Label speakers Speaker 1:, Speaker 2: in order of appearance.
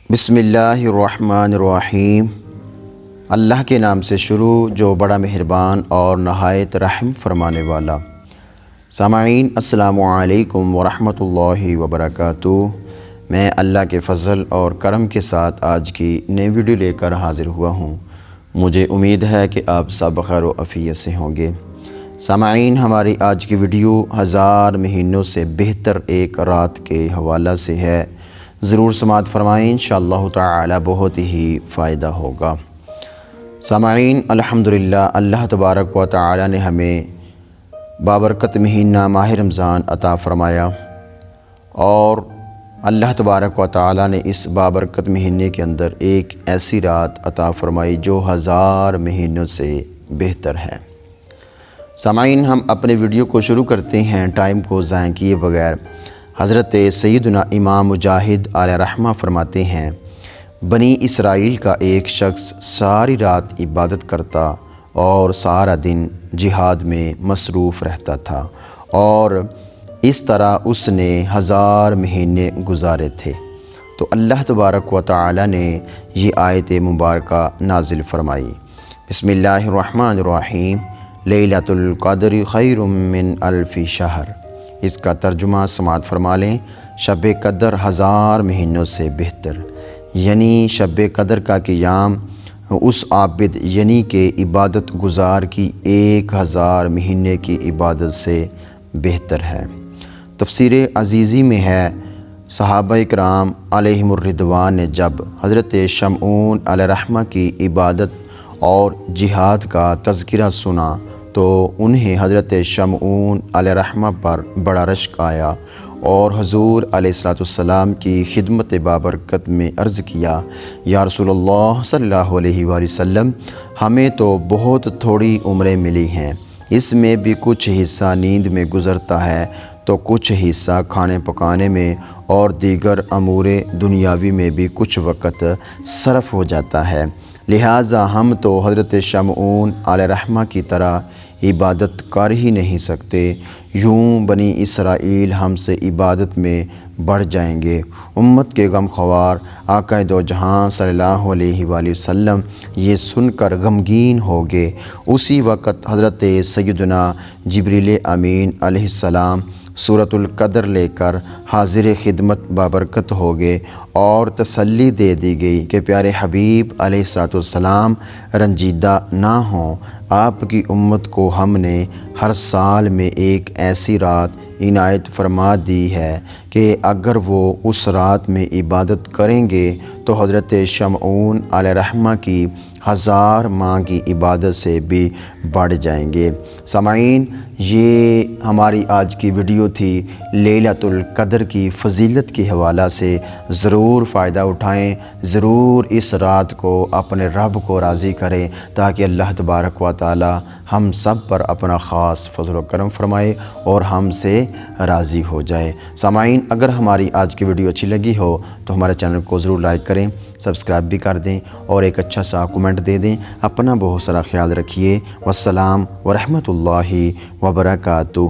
Speaker 1: بسم اللہ الرحمن الرحیم۔ اللہ کے نام سے شروع جو بڑا مہربان اور نہایت رحم فرمانے والا۔ سامعین السلام علیکم ورحمۃ اللہ وبرکاتہ۔ میں اللہ کے فضل اور کرم کے ساتھ آج کی نئی ویڈیو لے کر حاضر ہوا ہوں۔ مجھے امید ہے کہ آپ سب خیر و عافیت سے ہوں گے۔ سامعین، ہماری آج کی ویڈیو 1000 مہینوں سے بہتر ایک رات کے حوالہ سے ہے۔ ضرور سماعت فرمائیں، انشاءاللہ تعالی بہت ہی فائدہ ہوگا۔ سامعین، الحمدللہ اللہ تبارک و تعالی نے ہمیں بابرکت مہینہ ماہ رمضان عطا فرمایا، اور اللہ تبارک و تعالی نے اس بابرکت مہینے کے اندر ایک ایسی رات عطا فرمائی جو 1000 مہینوں سے بہتر ہے۔ سامعین، ہم اپنے ویڈیو کو شروع کرتے ہیں ٹائم کو ضائع کیے بغیر۔ حضرت سیدنا امام مجاہد علیہ رحمہ فرماتے ہیں، بنی اسرائیل کا ایک شخص ساری رات عبادت کرتا اور سارا دن جہاد میں مصروف رہتا تھا، اور اس طرح اس نے 1000 مہینے گزارے تھے۔ تو اللہ تبارک و تعالی نے یہ آیت مبارکہ نازل فرمائی۔ بسم اللہ الرحمن الرحیم، لیلۃ القدر خیر من الف شہر۔ اس کا ترجمہ سماعت فرما لیں، شب قدر 1000 مہینوں سے بہتر، یعنی شب قدر کا قیام اس عابد یعنی کہ عبادت گزار کی 1000 مہینے کی عبادت سے بہتر ہے۔ تفسیر عزیزی میں ہے، صحابہ کرام علیہم الرضوان نے جب حضرت شمعون علیہ رحمہ کی عبادت اور جہاد کا تذکرہ سنا تو انہیں حضرت شمعون علیہ رحمہ پر بڑا رشک آیا، اور حضور علیہ السلام کی خدمت بابرکت میں عرض کیا، یا رسول اللہ صلی اللہ علیہ وآلہ وسلم، ہمیں تو بہت تھوڑی عمریں ملی ہیں، اس میں بھی کچھ حصہ نیند میں گزرتا ہے تو کچھ حصہ کھانے پکانے میں اور دیگر امور دنیاوی میں بھی کچھ وقت صرف ہو جاتا ہے، لہٰذا ہم تو حضرت شمعون علیہ رحمہ کی طرح عبادت کر ہی نہیں سکتے، یوں بنی اسرائیل ہم سے عبادت میں بڑھ جائیں گے۔ امت کے غم خوار آقا دو جہاں صلی اللہ علیہ وآلہ وسلم یہ سن کر غمگین ہو گئے۔ اسی وقت حضرت سیدنا جبریل امین علیہ السلام سورۃ القدر لے کر حاضر خدمت بابرکت ہو گئے، اور تسلی دے دی گئی کہ پیارے حبیب علیہ السلام رنجیدہ نہ ہوں، آپ کی امت کو ہم نے ہر سال میں ایک ایسی رات عنایت فرما دی ہے کہ اگر وہ اس رات میں عبادت کریں گے تو حضرت شمعون علیہ رحمہ کی 1000 ماہ کی عبادت سے بھی بڑھ جائیں گے۔ سامعین، یہ ہماری آج کی ویڈیو تھی لیلۃ القدر کی فضیلت کے حوالہ سے۔ ضرور فائدہ اٹھائیں، ضرور اس رات کو اپنے رب کو راضی کریں تاکہ اللہ تبارک و تعالی ہم سب پر اپنا خاص فضل و کرم فرمائے اور ہم سے راضی ہو جائے۔ سامعین، اگر ہماری آج کی ویڈیو اچھی لگی ہو تو ہمارے چینل کو ضرور لائک کریں، سبسکرائب بھی کر دیں، اور ایک اچھا سا کمنٹ دے دیں۔ اپنا بہت سارا خیال رکھیے۔ والسلام ورحمۃ اللہ وبرکاتہ۔